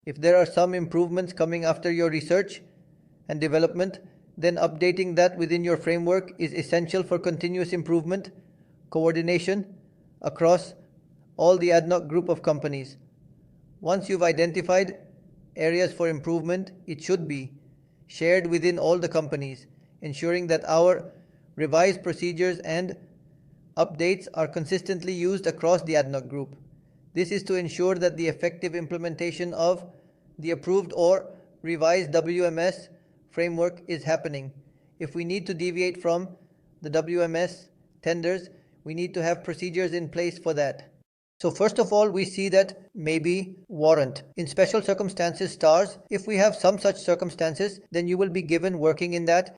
If there are some improvements coming after your research and development, then updating that within your framework is essential for continuous improvement, coordination across all the ADNOC group of companies. Once you've identified areas for improvement, it should be shared within all the companies, ensuring that our revised procedures and updates are consistently used across the ADNOC group. This is to ensure that the effective implementation of the approved or revised WMS framework is happening. If we need to deviate from the WMS tenders, we need to have procedures in place for that. So first of all, we see that maybe warrant. In special circumstances, stars, if we have some such circumstances, then you will be given working in that.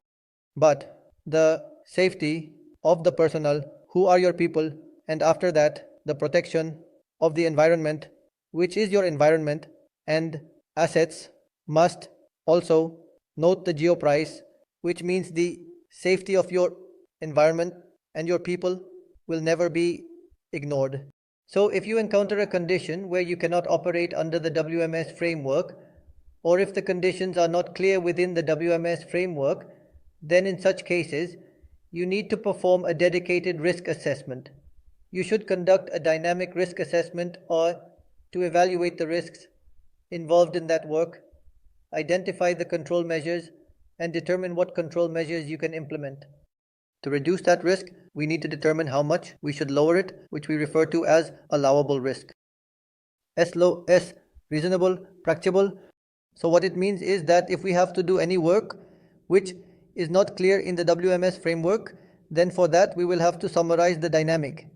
But the safety of the personnel, who are your people, and after that, the protection of the environment, which is your environment, and assets must also note the geo price, which means the safety of your environment and your people will never be ignored. So if you encounter a condition where you cannot operate under the WMS framework, or if the conditions are not clear within the WMS framework, then in such cases, you need to perform a dedicated risk assessment. You should conduct a dynamic risk assessment or to evaluate the risks involved in that work, identify the control measures, and determine what control measures you can implement. To reduce that risk, we need to determine how much we should lower it, which we refer to as allowable risk. S low, S reasonable, practicable. So what it means is that if we have to do any work which is not clear in the WMS framework, then for that we will have to summarize the dynamic.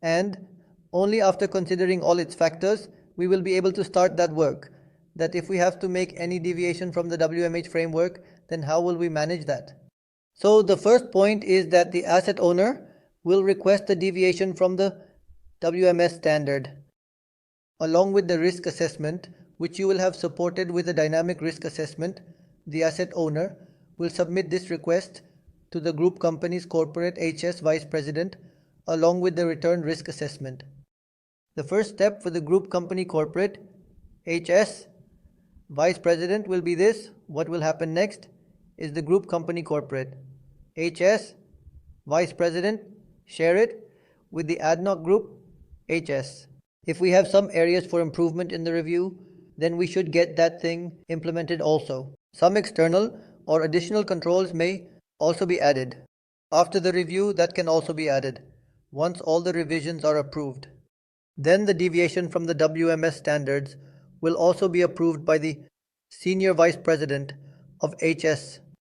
And only after considering all its factors, we will be able to start that work. That if we have to make any deviation from the WMH framework, then how will we manage that? So the first point is that the asset owner will request a deviation from the WMS standard. Along with the risk assessment, which you will have supported with a dynamic risk assessment, the asset owner will submit this request to the group company's corporate HS vice president along with the return risk assessment. The first step for the group company corporate HS vice president will be this. What will happen next is the group company corporate HS vice president share it with the ADNOC group HS. If we have some areas for improvement in the review, then we should get that thing implemented also. Some external or additional controls may also be added. After the review, that can also be added once all the revisions are approved. Then the deviation from the WMS standards will also be approved by the Senior Vice President of HS